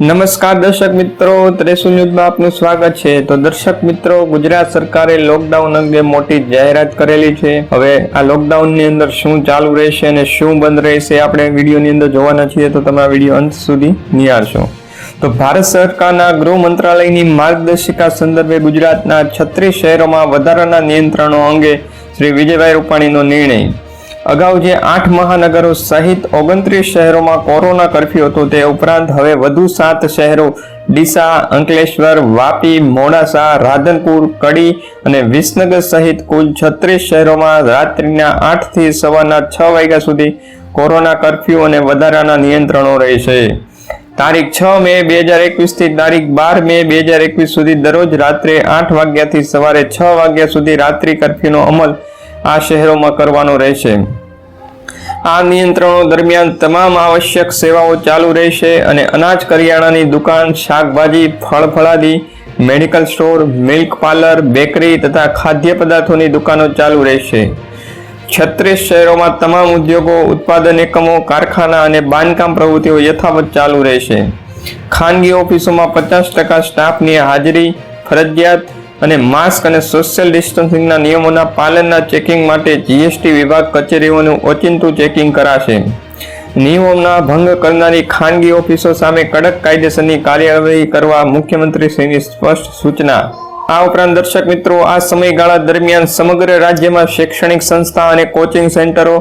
નમસ્કાર દર્શક મિત્રો, ત્રેસુ ન્યૂઝમાં આપનું સ્વાગત છે। તો દર્શક મિત્રો, ગુજરાત સરકારે લોકડાઉન અંગે મોટી જાહેરાત કરેલી છે। હવે આ લોકડાઉનની અંદર શું ચાલુ રહેશે અને શું બંધ રહેશે આપણે વિડીયોની અંદર જોવાના છીએ, તો તમે આ વિડીયો અંત સુધી નિહાળશો। તો ભારત સરકારના ગૃહ મંત્રાલયની માર્ગદર્શિકા સંદર્ભે ગુજરાતના 36 શહેરોમાં વધારાના નિયંત્રણો અંગે શ્રી વિજયભાઈ રૂપાણીનો નિર્ણય। અગાઉ જે 8 મહાનગરો સહિત 29 શહેરોમાં કોરોના કર્ફ્યુ હતો, તે ઉપરાંત હવે વધુ 7 શહેરો ડીસા, અંકલેશ્વર, વાપી, મોડાસા, રાધનપુર, કડી અને વિસનગર સહિત કુલ 36 શહેરોમાં રાત્રિના 8 થી સવારના 6 વાગ્યા સુધી કોરોના કર્ફ્યુ અને વધારાના નિયંત્રણો રહેશે। તારીખ 6 મે 2021 થી તારીખ 12 મે 2021 સુધી દરરોજ રાત્રે 8 વાગ્યાથી સવારે 6 વાગ્યા સુધી રાત્રિ કર્ફ્યુનો અમલ આ શહેરોમાં કરવાનો રહેશે। આ નિયંત્રણો દરમિયાન તમામ આવશ્યક સેવાઓ ચાલુ રહેશે અને અનાજ કરિયાણાની દુકાન, શાકભાજી, ફળફળાદી, medical store, milk parlour, bakery તથા ખાદ્ય પદાર્થોની દુકાનો ચાલુ રહેશે। 36 શહેરોમાં તમામ ઉદ્યોગો, ઉત્પાદન એકમો, કારખાના અને બાંધકામ પ્રવૃત્તિઓ યથાવત ચાલુ રહેશે। ખાનગી ઓફિસોમાં 50% સ્ટાફની હાજરી ફરજિયાત અને માસ્ક અને સોશિયલ ડિસ્ટન્સિંગના નિયમોના પાલનના ચેકિંગ માટે જીએસટી વિભાગ કચેરીઓનું ઓચિંતું ચેકિંગ કરાશે। નિયમોના ભંગ કરનારી ખાનગી ઓફિસો સામે કડક કાયદેસરની કાર્યવાહી કરવા મુખ્યમંત્રીશ્રીની સ્પષ્ટ સૂચના। આ ઉપરાંત દર્શક મિત્રો, આ સમયગાળા દરમિયાન સમગ્ર રાજ્યમાં શૈક્ષણિક સંસ્થા અને કોચિંગ સેન્ટરો,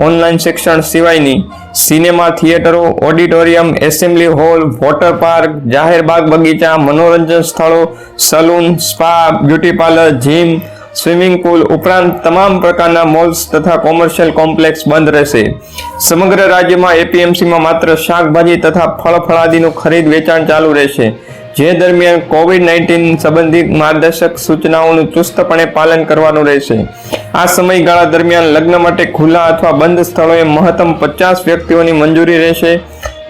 ઓનલાઈન શિક્ષણ સિવાયની સિનેમા થિયેટરો, auditorium, assembly hall, water park, જાહેર બાગ બગીચા, મનોરંજન સ્થળો, salon, spa, beauty parlour, gym, swimming pool ઉપરાંત તમામ પ્રકારના મોલ્સ તથા કોમર્શિયલ કોમ્પ્લેક્સ બંધ રહેશે। સમગ્ર રાજ્યમાં એપીએમસીમાં માત્ર શાકભાજી તથા ફળફળાદીનું ખરીદ વેચાણ ચાલુ રહેશે, જે દરમિયાન કોવિડ-19 સંબંધિત માર્ગદર્શક સૂચનાઓનું ચુસ્તપણે પાલન કરવાનું રહેશે। આ સમયગાળા દરમિયાન લગ્ન માટે ખુલ્લા અથવા બંધ સ્થળોએ મહત્તમ 50 વ્યક્તિઓની મંજૂરી રહેશે।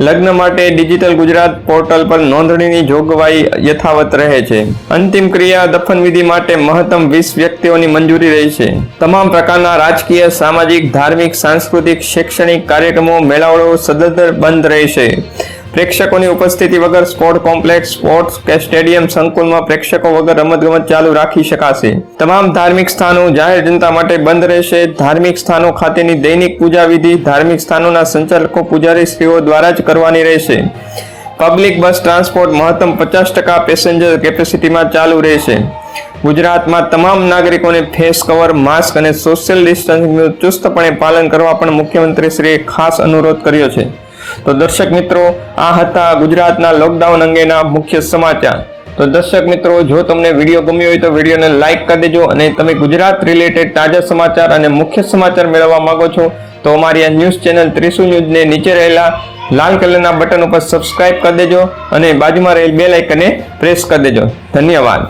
લગ્ન માટે ડિજિટલ ગુજરાત પોર્ટલ પર નોંધણીની જોગવાઈ યથાવત રહે છે। અંતિમ ક્રિયા દફન વિધિ માટે મહત્તમ 20 વ્યક્તિઓની મંજૂરી રહેશે। તમામ પ્રકારના રાજકીય, સામાજિક, ધાર્મિક, સાંસ્કૃતિક, શૈક્ષણિક કાર્યક્રમો, મેળાવડો સદંતર બંધ રહેશે। પ્રેક્ષકોની ઉપસ્થિતિ વગર સ્પોર્ટ કોમ્પ્લેક્સ, સ્પોર્ટ્સ કે સ્ટેડિયમ સંકુલમાં પ્રેક્ષકો વગર રમતગમત ચાલુ રાખી શકાશે। તમામ ધાર્મિક સ્થાનો જાહેર જનતા માટે બંધ રહેશે। ધાર્મિક સ્થાનો ખાતેની દૈનિક પૂજા વિધિ ધાર્મિક સ્થાનોના સંચાલકો, પૂજારીશ્રીઓ દ્વારા જ કરવાની રહેશે। પબ્લિક બસ ટ્રાન્સપોર્ટ મહત્તમ 50% પેસેન્જર કેપેસિટીમાં ચાલુ રહેશે। ગુજરાતમાં તમામ નાગરિકોને ફેસ કવર, માસ્ક અને સોશિયલ ડિસ્ટન્સિંગનું ચુસ્તપણે પાલન કરવા પણ મુખ્યમંત્રીશ્રીએ ખાસ અનુરોધ કર્યો છે। તો દર્શક મિત્રો, આ હતા ગુજરાતના લોકડાઉન અંગેના મુખ્ય સમાચાર। તો દર્શક મિત્રો, જો તમને વિડીયો ગમ્યો હોય તો વિડીયોને લાઇક કરી દેજો અને તમે ગુજરાત રિલેટેડ તાજા સમાચાર અને મુખ્ય સમાચાર મેળવવા માંગો છો તો અમારી આ ન્યૂઝ ચેનલ ત્રિશૂલ ન્યૂઝને નીચે રહેલા લાલ કલરના બટન ઉપર સબસ્ક્રાઇબ કરી દેજો અને બાજુમાં રહેલ બેલ આઇકનને પ્રેસ કરી દેજો। ધન્યવાદ।